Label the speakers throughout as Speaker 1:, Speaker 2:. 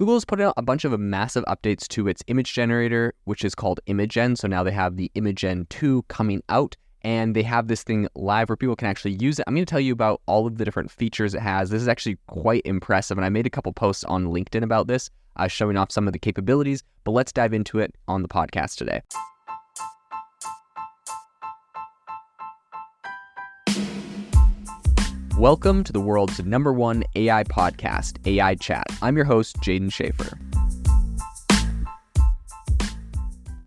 Speaker 1: Google's put out a bunch of massive updates to its image generator, which is called Imagen. So now they have the Imagen 2 coming out, and they have this thing live where people can actually use it. I'm going to tell you about all of the different features it has. This is actually quite impressive, and I made a couple posts on LinkedIn about this, showing off some of the capabilities, but let's dive into it on the podcast today. Welcome to the world's #1 AI podcast, AI Chat. I'm your host, Jaden Schaefer.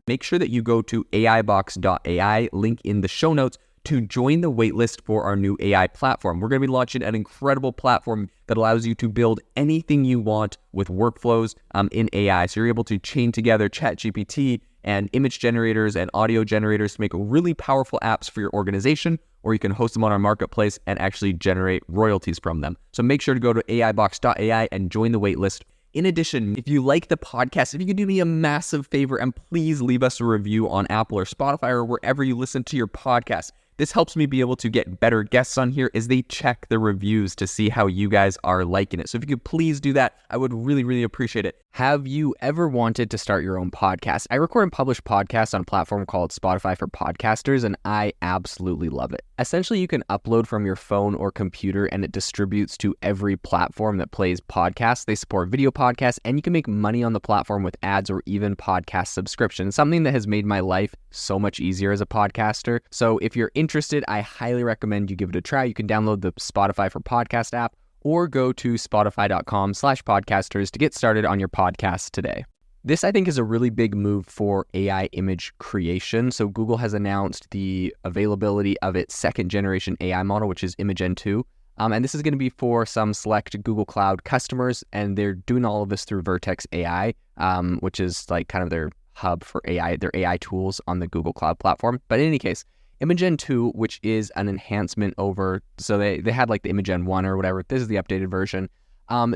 Speaker 1: Make sure that you go to aibox.ai, link in the show notes, to join the waitlist for our new AI platform. We're going to be launching an incredible platform that allows you to build anything you want with workflows in AI. So you're able to chain together ChatGPT and image generators and audio generators to make really powerful apps for your organization, or you can host them on our marketplace and actually generate royalties from them. So make sure to go to aibox.ai and join the waitlist. In addition, if you like the podcast, if you could do me a massive favor and please leave us a review on Apple or Spotify or wherever you listen to your podcast. This helps me be able to get better guests on here as they check the reviews to see how you guys are liking it. So if you could please do that, I would really, really appreciate it. Have you ever wanted to start your own podcast? I record and publish podcasts on a platform called Spotify for Podcasters, and I absolutely love it. Essentially, you can upload from your phone or computer, and it distributes to every platform that plays podcasts. They support video podcasts, and you can make money on the platform with ads or even podcast subscriptions, something that has made my life so much easier as a podcaster. So if you're interested, I highly recommend you give it a try. You can download the Spotify for Podcast app or go to spotify.com/podcasters to get started on your podcast today. This, I think, is a really big move for AI image creation. So Google has announced the availability of its second generation AI model, which is Imagen 2. And this is going to be for some select Google Cloud customers, and they're doing all of this through Vertex AI, which is like kind of their hub for AI, their AI tools on the Google Cloud platform. But in any case, Imagen 2, which is an enhancement over, so they had like the Imagen 1 or whatever. This is the updated version.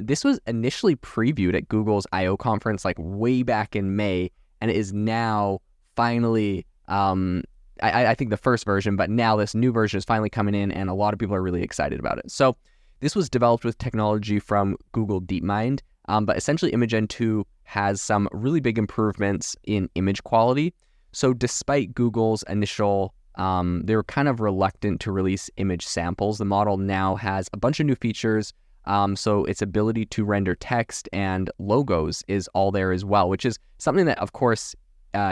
Speaker 1: This was initially previewed at Google's I/O conference like way back in May, and it is now finally, I think the first version, but now this new version is finally coming in, and a lot of people are really excited about it. So this was developed with technology from Google DeepMind, but essentially Imagen 2 has some really big improvements in image quality. So despite Google's initial they were kind of reluctant to release image samples, the model now has a bunch of new features. So its ability to render text and logos is all there as well, which is something that, of course,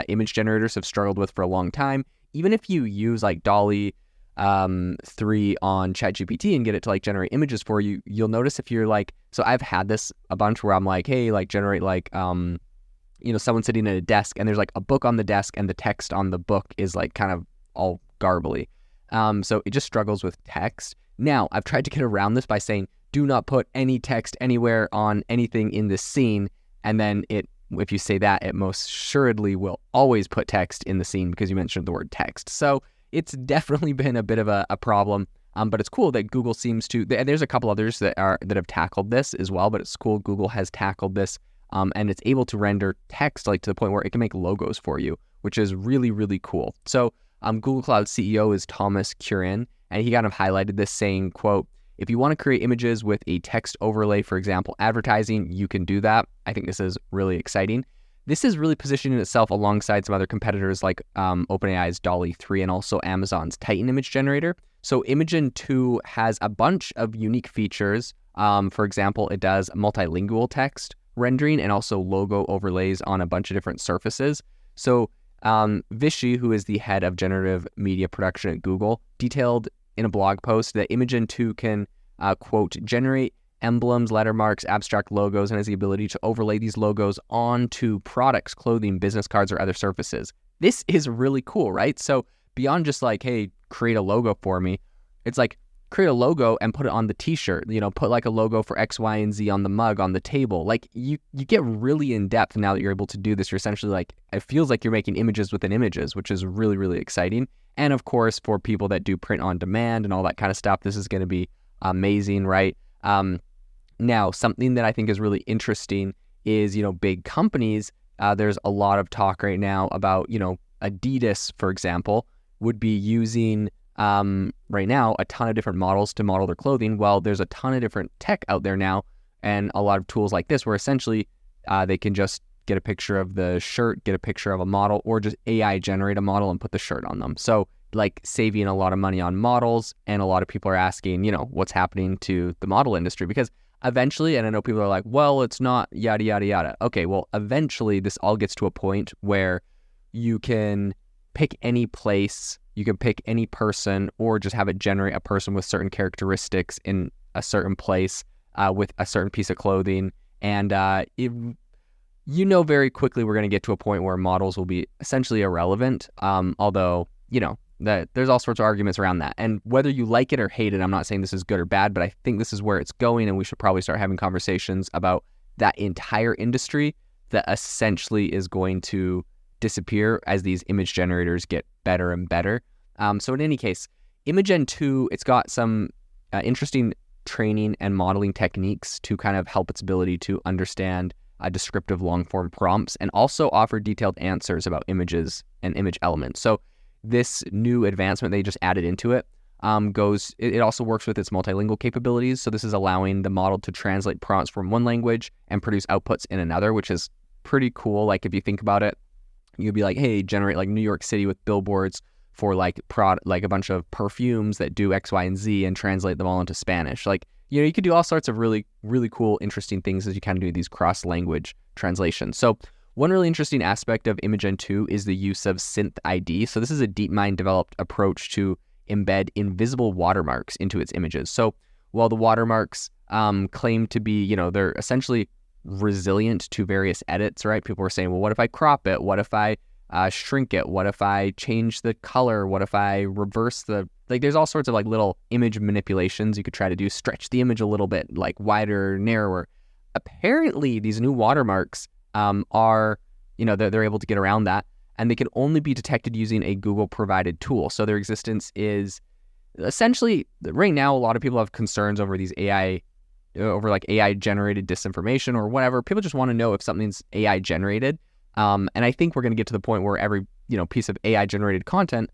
Speaker 1: image generators have struggled with for a long time. Even if you use like DALL-E 3 on ChatGPT and get it to like generate images for you, you'll notice if you're like, so I've had this a bunch where I'm like, hey, like generate like, someone sitting at a desk and there's like a book on the desk and the text on the book is like kind of all garbly. So it just struggles with text. Now, I've tried to get around this by saying, do not put any text anywhere on anything in this scene. And then if you say that, it most assuredly will always put text in the scene because you mentioned the word text. So it's definitely been a bit of a problem. But it's cool that Google seems to, and there's a couple others that have tackled this as well, but it's cool Google has tackled this, and it's able to render text like to the point where it can make logos for you, which is really, really cool. So Google Cloud CEO is Thomas Kurian, and he kind of highlighted this saying, quote, if you want to create images with a text overlay, for example, advertising, you can do that. I think this is really exciting. This is really positioning itself alongside some other competitors like OpenAI's DALL-E 3 and also Amazon's Titan image generator. So Imagen 2 has a bunch of unique features. For example, it does multilingual text rendering and also logo overlays on a bunch of different surfaces. So Vishy, who is the head of generative media production at Google, detailed in a blog post that Imagen 2 can, quote, generate emblems, lettermarks, abstract logos, and has the ability to overlay these logos onto products, clothing, business cards, or other surfaces. This is really cool, right? So beyond just like, hey, create a logo for me, it's like, create a logo and put it on the t-shirt, put like a logo for X, Y, and Z on the mug, on the table. Like you get really in depth now that you're able to do this. You're essentially like, it feels like you're making images within images, which is really, really exciting. And of course, for people that do print on demand and all that kind of stuff, this is going to be amazing, right? Now, something that I think is really interesting is, big companies, there's a lot of talk right now about, Adidas, for example, would be using right now a ton of different models to model their clothing. Well, there's a ton of different tech out there now and a lot of tools like this where essentially They can just get a picture of the shirt, get a picture of a model, or just AI generate a model and put the shirt on them. So like saving a lot of money on models, and a lot of people are asking, what's happening to the model industry? Because eventually, and I know people are like, well, it's not yada, yada, yada. Okay, well, eventually this all gets to a point where you can pick any place, you can pick any person, or just have it generate a person with certain characteristics in a certain place with a certain piece of clothing. And very quickly we're going to get to a point where models will be essentially irrelevant, although, that there's all sorts of arguments around that. And whether you like it or hate it, I'm not saying this is good or bad, but I think this is where it's going, and we should probably start having conversations about that entire industry that essentially is going to disappear as these image generators get better and better. So in any case, Imagen 2, it's got some interesting training and modeling techniques to kind of help its ability to understand descriptive long-form prompts and also offer detailed answers about images and image elements. So this new advancement they just added into it it also works with its multilingual capabilities. So this is allowing the model to translate prompts from one language and produce outputs in another, which is pretty cool. Like if you think about it, you'd be like, hey, generate like New York City with billboards for like a bunch of perfumes that do X, Y, and Z, and translate them all into Spanish. Like, you could do all sorts of really, really cool, interesting things as you kind of do these cross-language translations. So one really interesting aspect of Imagen 2 is the use of Synth ID. So this is a DeepMind developed approach to embed invisible watermarks into its images. So while the watermarks claim to be, they're essentially resilient to various edits, right? People were saying, well, what if I crop it? What if I shrink it? What if I change the color? What if I reverse there's all sorts of like little image manipulations you could try to do, stretch the image a little bit, like wider, narrower. Apparently, these new watermarks are, they're able to get around that, and they can only be detected using a Google provided tool. So their existence is essentially, right now, a lot of people have concerns over these AI generated disinformation or whatever. People just want to know if something's AI generated. And I think we're going to get to the point where every, piece of AI generated content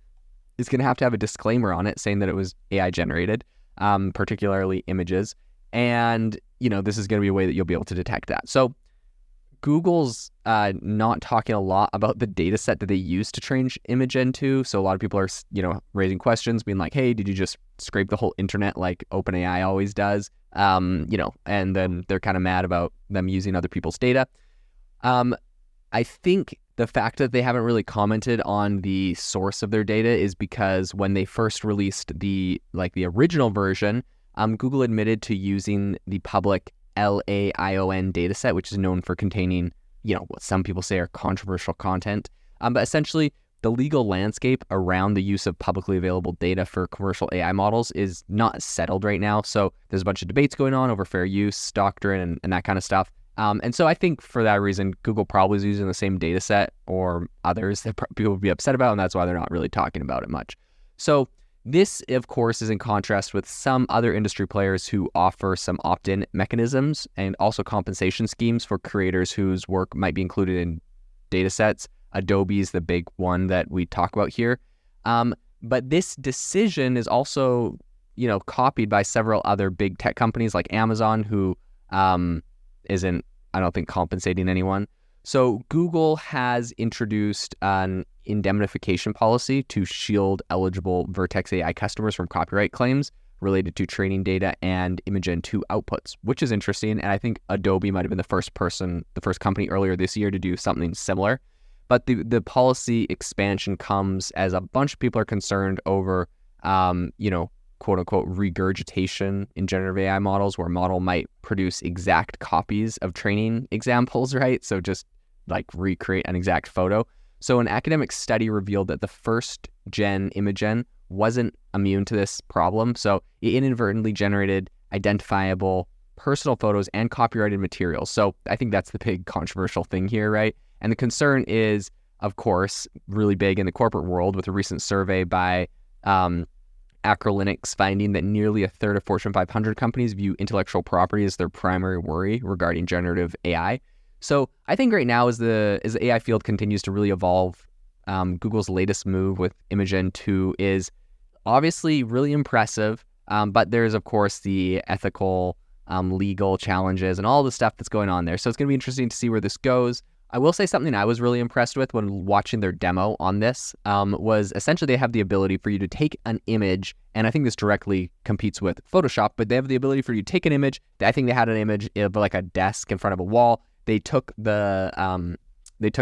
Speaker 1: is going to have a disclaimer on it saying that it was AI generated, particularly images. And, this is going to be a way that you'll be able to detect that. So Google's not talking a lot about the data set that they use to train Imagen 2. So a lot of people are, raising questions, being like, hey, did you just scrape the whole internet like OpenAI always does? And then they're kind of mad about them using other people's data. I think the fact that they haven't really commented on the source of their data is because when they first released the original version, Google admitted to using the public LAION dataset, which is known for containing, what some people say are controversial content. But essentially, the legal landscape around the use of publicly available data for commercial AI models is not settled right now. So there's a bunch of debates going on over fair use, doctrine, and that kind of stuff. And so I think for that reason, Google probably is using the same data set or others that people would be upset about, and that's why they're not really talking about it much. So this, of course, is in contrast with some other industry players who offer some opt-in mechanisms and also compensation schemes for creators whose work might be included in data sets. Adobe is the big one that we talk about here. But this decision is also, copied by several other big tech companies like Amazon, who isn't, I don't think, compensating anyone. So Google has introduced an indemnification policy to shield eligible Vertex AI customers from copyright claims related to training data and Imagen 2 outputs, which is interesting. And I think Adobe might have been the first company earlier this year to do something similar. But the policy expansion comes as a bunch of people are concerned over, quote unquote, regurgitation in generative AI models, where a model might produce exact copies of training examples, right? So just like recreate an exact photo. So an academic study revealed that the first gen Imagen wasn't immune to this problem. So it inadvertently generated identifiable personal photos and copyrighted materials. So I think that's the big controversial thing here, right? And the concern is, of course, really big in the corporate world, with a recent survey by Acrolinix finding that nearly a third of Fortune 500 companies view intellectual property as their primary worry regarding generative AI. So I think right now, as the AI field continues to really evolve, Google's latest move with Imagen 2 is obviously really impressive, but there's, of course, the ethical legal challenges and all the stuff that's going on there. So it's going to be interesting to see where this goes. I will say something I was really impressed with when watching their demo on this was essentially they have the ability for you to take an image, and I think this directly competes with Photoshop, but they have the ability for you to take an image. I think they had an image of like a desk in front of a wall. They took the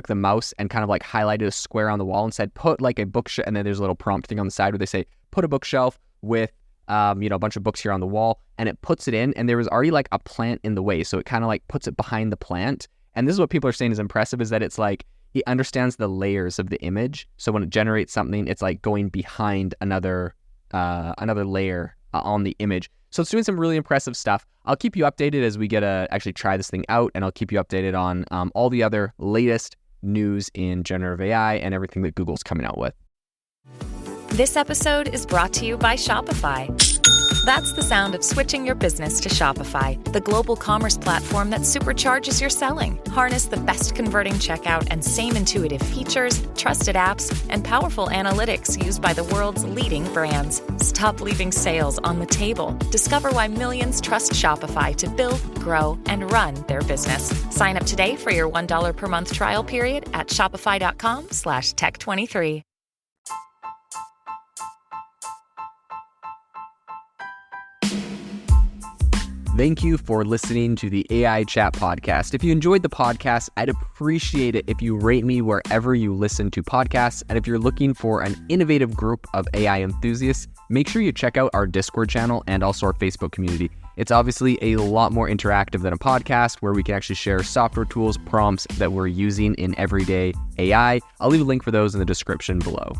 Speaker 1: mouse and kind of like highlighted a square on the wall and said, put like a bookshelf, and then there's a little prompt thing on the side where they say, put a bookshelf with a bunch of books here on the wall, and it puts it in, and there was already like a plant in the way, so it kind of like puts it behind the plant. And this is what people are saying is impressive, is that it's like it understands the layers of the image. So when it generates something, it's like going behind another layer on the image. So it's doing some really impressive stuff. I'll keep you updated as we get to actually try this thing out, and I'll keep you updated on all the other latest news in generative AI and everything that Google's coming out with.
Speaker 2: This episode is brought to you by Shopify. That's the sound of switching your business to Shopify, the global commerce platform that supercharges your selling. Harness the best converting checkout and same intuitive features, trusted apps, and powerful analytics used by the world's leading brands. Stop leaving sales on the table. Discover why millions trust Shopify to build, grow, and run their business. Sign up today for your $1 per month trial period at shopify.com/tech23.
Speaker 1: Thank you for listening to the AI Chat Podcast. If you enjoyed the podcast, I'd appreciate it if you rate me wherever you listen to podcasts. And if you're looking for an innovative group of AI enthusiasts, make sure you check out our Discord channel and also our Facebook community. It's obviously a lot more interactive than a podcast, where we can actually share software tools, prompts that we're using in everyday AI. I'll leave a link for those in the description below.